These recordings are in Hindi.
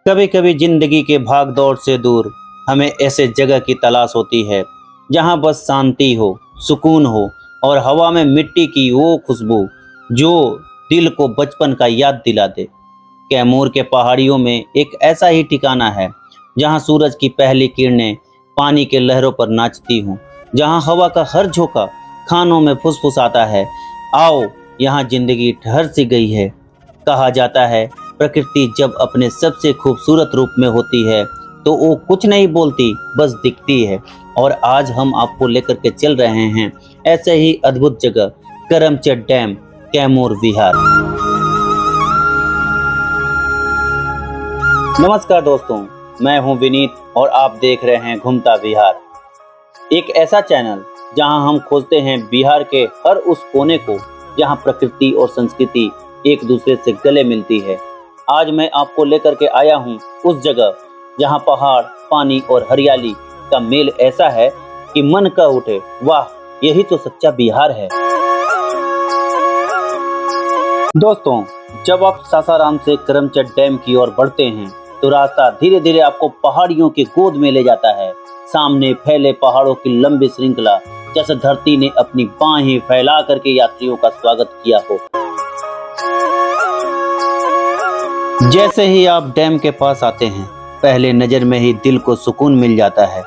कभी कभी जिंदगी के भाग दौड़ से दूर हमें ऐसे जगह की तलाश होती है जहां बस शांति हो, सुकून हो और हवा में मिट्टी की वो खुशबू जो दिल को बचपन का याद दिला दे। कैमूर के पहाड़ियों में एक ऐसा ही ठिकाना है जहां सूरज की पहली किरणें पानी के लहरों पर नाचती हों, जहां हवा का हर झोंका खानों में फुसफुसाता है। आओ, यहाँ जिंदगी ठहर सी गई है। कहा जाता है प्रकृति जब अपने सबसे खूबसूरत रूप में होती है तो वो कुछ नहीं बोलती, बस दिखती है। और आज हम आपको लेकर के चल रहे हैं ऐसे ही अद्भुत जगह, करमचट डैम, कैमूर विहार। नमस्कार दोस्तों, मैं हूं विनीत और आप देख रहे हैं घूमता विहार, एक ऐसा चैनल जहां हम खोजते हैं बिहार के हर उस कोने को जहां प्रकृति और संस्कृति एक दूसरे से गले मिलती है। आज मैं आपको लेकर के आया हूं उस जगह जहां पहाड़, पानी और हरियाली का मेल ऐसा है कि मन कह उठे, वाह, यही तो सच्चा बिहार है। दोस्तों, जब आप सासाराम से करमचट डैम की ओर बढ़ते हैं तो रास्ता धीरे धीरे आपको पहाड़ियों की गोद में ले जाता है। सामने फैले पहाड़ों की लंबी श्रृंखला, जैसे धरती ने अपनी बाहें फैला करके यात्रियों का स्वागत किया हो। जैसे ही आप डैम के पास आते हैं, पहले नजर में ही दिल को सुकून मिल जाता है।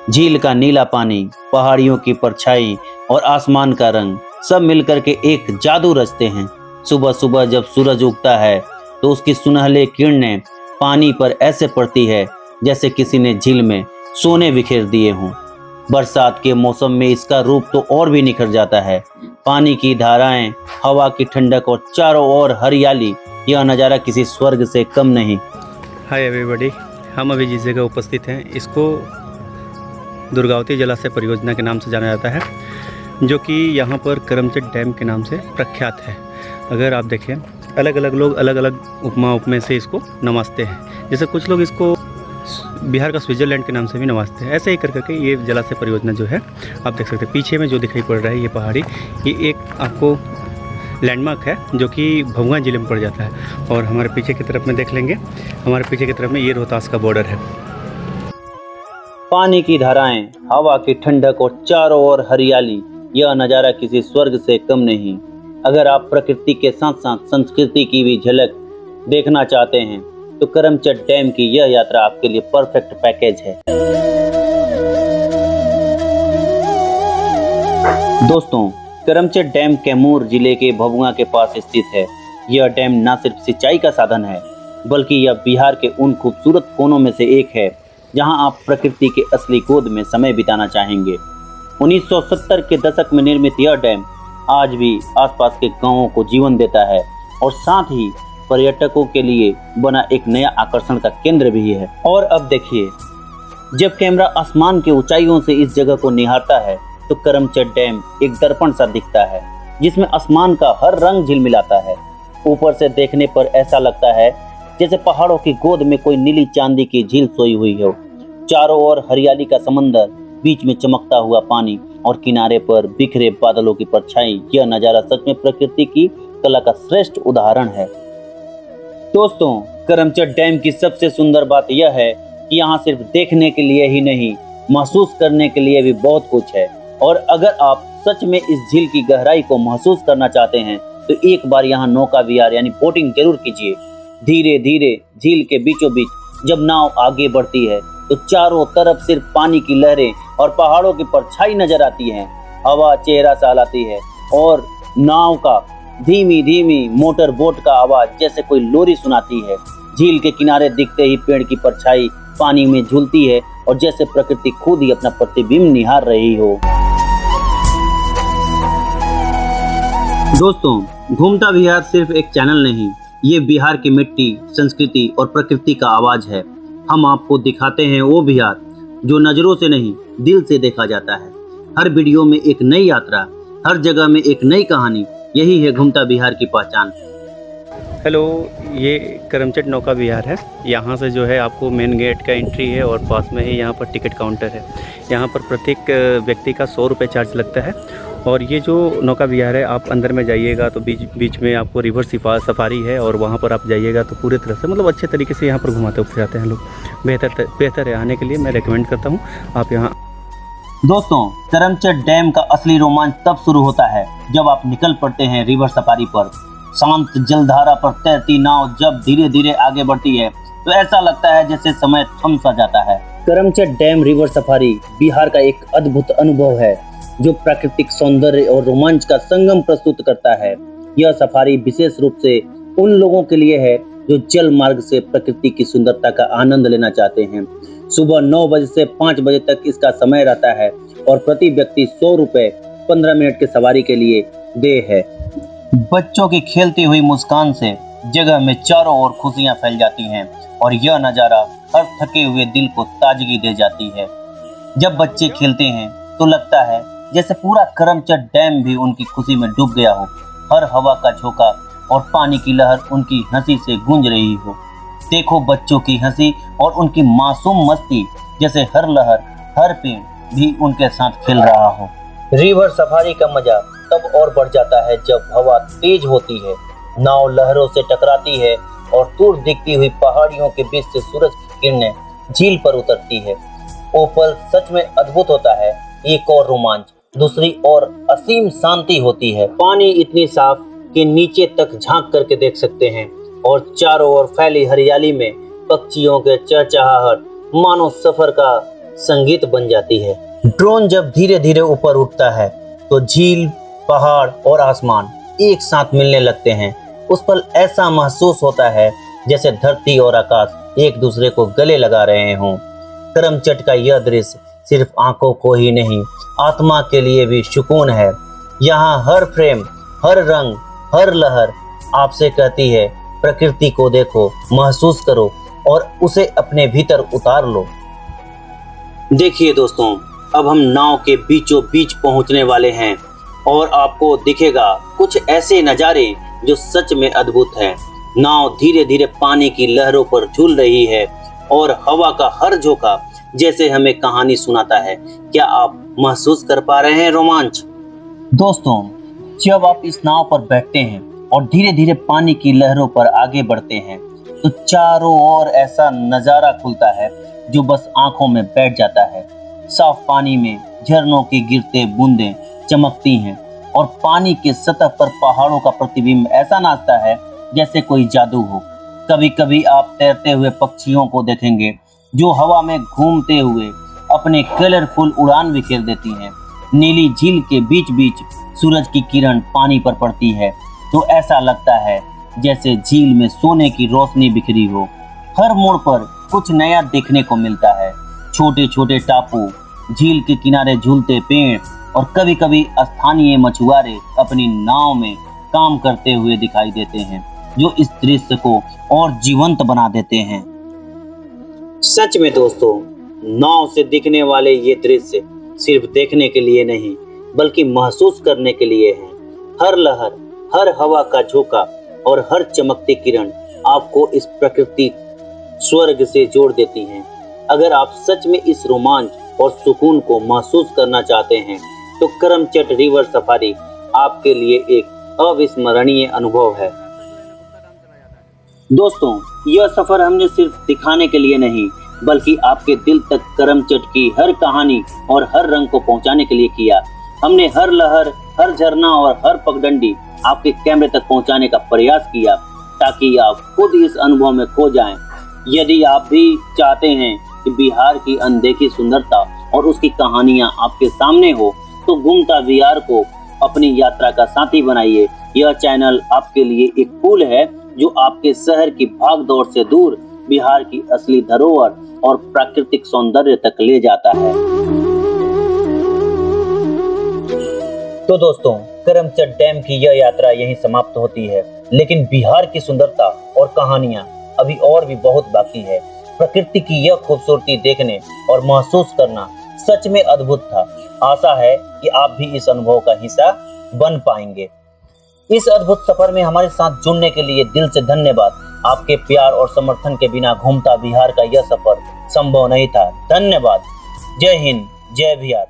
झील का नीला पानी, पहाड़ियों की परछाई और आसमान का रंग सब मिलकर के एक जादू रचते हैं। सुबह सुबह जब सूरज उगता है तो उसकी सुनहले किरणें पानी पर ऐसे पड़ती है जैसे किसी ने झील में सोने बिखेर दिए हों। बरसात के मौसम में इसका रूप तो और भी निखर जाता है। पानी की धाराएं, हवा की ठंडक और चारों ओर हरियाली, यह नज़ारा किसी स्वर्ग से कम नहीं। हाय एवरीबॉडी, हम अभी जिस जगह उपस्थित हैं इसको दुर्गावती जलाशय परियोजना के नाम से जाना जाता है, जो कि यहाँ पर करमचट डैम के नाम से प्रख्यात है। अगर आप देखें, अलग अलग लोग अलग अलग उपमा से इसको नवाजते हैं। जैसे कुछ लोग इसको बिहार का स्विट्ज़रलैंड के नाम से भी नवाजते हैं। ऐसे ही कर करके ये जलाशय परियोजना जो है, आप देख सकते हैं पीछे में जो दिखाई पड़ रहा है ये पहाड़ी, ये एक आपको लैंडमार्क है जो कि भभुआ जिले में पड़ जाता है। और हमारे पीछे की तरफ में देख लेंगे, हमारे पीछे की तरफ में ये रोहतास का बॉर्डर है। पानी की धाराएं, हवा की ठंडक और चारों ओर हरियाली, यह नज़ारा किसी स्वर्ग से कम नहीं। अगर आप प्रकृति के साथ साथ संस्कृति की भी झलक देखना चाहते हैं तो करमचट डैम की यह यात्रा आपके लिए परफेक्ट पैकेज है। दोस्तों, करमचट डैम कैमूर जिले के भभुआ के पास स्थित है। यह डैम न सिर्फ सिंचाई का साधन है, बल्कि यह बिहार के उन खूबसूरत कोनों में से एक है जहां आप प्रकृति के असली गोद में समय बिताना चाहेंगे। 1970 के दशक में निर्मित यह डैम आज भी आसपास के गांवों को जीवन देता है और साथ ही पर्यटकों के लिए बना एक नया आकर्षण का केंद्र भी है। और अब देखिए, जब कैमरा आसमान की ऊंचाइयों से इस जगह को निहारता है तो करमचट डैम एक दर्पण सा दिखता है जिसमें आसमान का हर रंग झिलमिलाता है। ऊपर से देखने पर ऐसा लगता है जैसे पहाड़ों की गोद में कोई नीली चांदी की झील सोई हुई हो। चारों ओर हरियाली का समंदर, बीच में चमकता हुआ पानी और किनारे पर बिखरे बादलों की परछाई, यह नज़ारा सच में प्रकृति की कला का श्रेष्ठ उदाहरण है। दोस्तों, करमचट डैम की सबसे सुंदर बात यह है कि यहाँ सिर्फ देखने के लिए ही नहीं, महसूस करने के लिए भी बहुत कुछ है। और अगर आप सच में इस झील की गहराई को महसूस करना चाहते हैं तो एक बार यहाँ नौका विहार यानी बोटिंग जरूर कीजिए। धीरे धीरे झील के बीचों बीच जब नाव आगे बढ़ती है तो चारों तरफ सिर्फ पानी की लहरें और पहाड़ों की परछाई नजर आती हैं। हवा चेहरा सहलाती है और नाव का धीमी धीमी मोटर बोट का आवाज जैसे कोई लोरी सुनाती है। झील के किनारे दिखते ही पेड़ की परछाई पानी में झूलती है और जैसे प्रकृति खुद ही अपना प्रतिबिंब निहार रही हो। दोस्तों, घूमता विहार सिर्फ एक चैनल नहीं, ये बिहार की मिट्टी, संस्कृति और प्रकृति का आवाज है। हम आपको दिखाते हैं वो बिहार जो नजरों से नहीं, दिल से देखा जाता है। हर वीडियो में एक नई यात्रा, हर जगह में एक नई कहानी, यही है घूमता बिहार की पहचान। हेलो, ये करमचट नौका विहार है। यहाँ से जो है आपको मेन गेट का एंट्री है और पास में ही यहाँ पर टिकट काउंटर है। यहाँ पर प्रत्येक व्यक्ति का 100 रुपये चार्ज लगता है और ये जो नौका विहार है, आप अंदर में जाइएगा तो बीच बीच में आपको रिवर सफारी है, और वहाँ पर आप जाइएगा तो पूरे तरह से मतलब अच्छे तरीके से यहाँ पर घुमाते फिराते हैं लोग। बेहतर है, आने के लिए मैं रेकमेंड करता हूँ आप यहाँ। दोस्तों, करमचट डैम का असली रोमांच तब शुरू होता है जब आप निकल पड़ते हैं रिवर सफारी पर। शांत जलधारा पर तैरती नाव जब धीरे धीरे आगे बढ़ती है तो ऐसा लगता है जैसे समय थम सा जाता है। Karamchat dam river safari Bihar का एक अद्भुत अनुभव है जो प्राकृतिक सौंदर्य और रोमांच का संगम प्रस्तुत करता है। यह सफारी विशेष रूप से उन लोगों के लिए है जो जल मार्ग से प्रकृति की सुंदरता का आनंद लेना चाहते हैं। सुबह 9 बजे से 5 बजे तक इसका समय रहता है और प्रति व्यक्ति 100 रुपए 15 मिनट की सवारी के लिए देय है। बच्चों की खेलती हुई मुस्कान से जगह में चारों ओर खुशियां फैल जाती हैं और यह नज़ारा हर थके हुए दिल को ताजगी दे जाती है। जब बच्चे खेलते हैं तो लगता है जैसे पूरा करमचट डैम भी उनकी खुशी में डूब गया हो। हर हवा का झोंका और पानी की लहर उनकी हंसी से गूंज रही हो। देखो बच्चों की हंसी और उनकी मासूम मस्ती, जैसे हर लहर हर पेड़ भी उनके साथ खेल रहा हो। रिवर सफारी का मजा तब और बढ़ जाता है जब हवा तेज होती है, नाव लहरों से टकराती है और दूर दिखती हुई पहाड़ियों के बीच से सूरज की किरणें झील पर उतरती है। वो पल सच में अद्भुत होता है। एक और रोमांच, दूसरी ओर असीम शांति होती है। पानी इतनी साफ कि नीचे तक झांक करके देख सकते हैं और चारों ओर फैली हरियाली में पक्षियों के चहचहाहट मानो सफर का संगीत बन जाती है। ड्रोन जब धीरे धीरे ऊपर उठता है तो झील, पहाड़ और आसमान एक साथ मिलने लगते हैं। उस पल ऐसा महसूस होता है जैसे धरती और आकाश एक दूसरे को गले लगा रहे हों। करमचट का यह दृश्य सिर्फ आंखों को ही नहीं, आत्मा के लिए भी सुकून है। यहाँ हर फ्रेम, हर रंग, हर लहर आपसे कहती है प्रकृति को देखो, महसूस करो और उसे अपने भीतर उतार लो। देखिए दोस्तों, अब हम नाव के बीचों बीच पहुंचने वाले हैं और आपको दिखेगा कुछ ऐसे नज़ारे जो सच में अद्भुत हैं। नाव धीरे धीरे पानी की लहरों पर झूल रही है और हवा का हर झोंका जैसे हमें कहानी सुनाता है। क्या आप महसूस कर पा रहे हैं रोमांच? दोस्तों, जब आप इस नाव पर बैठते हैं और धीरे धीरे पानी की लहरों पर आगे बढ़ते हैं तो चारों ओर ऐसा नज़ारा खुलता है जो बस आंखों में बैठ जाता है। साफ पानी में झरनों की गिरते बूंदें चमकती हैं और पानी के सतह पर पहाड़ों का प्रतिबिंब ऐसा नाचता है जैसे कोई जादू हो। कभी कभी आप तैरते हुए पक्षियों को देखेंगे जो हवा में घूमते हुए अपने कलरफुल उड़ान बिखेर देती हैं। नीली झील के बीच बीच सूरज की किरण पानी पर पड़ती है तो ऐसा लगता है जैसे झील में सोने की रोशनी बिखरी हो। हर मोड़ पर कुछ नया देखने को मिलता है। छोटे छोटे टापू, झील के किनारे झूलते पेड़ और कभी कभी स्थानीय मछुआरे अपनी नाव में काम करते हुए दिखाई देते हैं जो इस दृश्य को और जीवंत बना देते हैं। सच में दोस्तों, नाव से दिखने वाले ये दृश्य सिर्फ देखने के लिए नहीं बल्कि महसूस करने के लिए है। हर लहर, हर हवा का झोंका और हर चमकती किरण आपको इस प्रकृति स्वर्ग से जोड़ देती हैं। अगर आप सच में इस रोमांच और सुकून को महसूस करना चाहते हैं तो करमचट रिवर सफारी आपके लिए एक अविस्मरणीय अनुभव है। दोस्तों, यह सफर हमने सिर्फ दिखाने के लिए नहीं बल्कि आपके दिल तक करमचट की हर कहानी और हर रंग को पहुंचाने के लिए किया। हमने हर लहर, हर झरना और हर पगडंडी आपके कैमरे तक पहुंचाने का प्रयास किया ताकि आप खुद इस अनुभव में खो जाएं। यदि आप भी चाहते हैं कि बिहार की अनदेखी सुंदरता और उसकी कहानियां आपके सामने हो तो घूमता बिहार को अपनी यात्रा का साथी बनाइए। यह चैनल आपके लिए एक पुल है जो आपके शहर की भागदौड़ से दूर बिहार की असली धरोहर और प्राकृतिक सौंदर्य तक ले जाता है। तो दोस्तों, करमचट डैम की यह यात्रा यहीं समाप्त होती है, लेकिन बिहार की सुंदरता और कहानियां अभी और भी बहुत बाकी है। प्रकृति की यह खूबसूरती देखने और महसूस करना सच में अद्भुत था। आशा है कि आप भी इस अनुभव का हिस्सा बन पाएंगे। इस अद्भुत सफर में हमारे साथ जुड़ने के लिए दिल से धन्यवाद। आपके प्यार और समर्थन के बिना घूमता बिहार का यह सफर संभव नहीं था। धन्यवाद। जय हिंद, जय बिहार।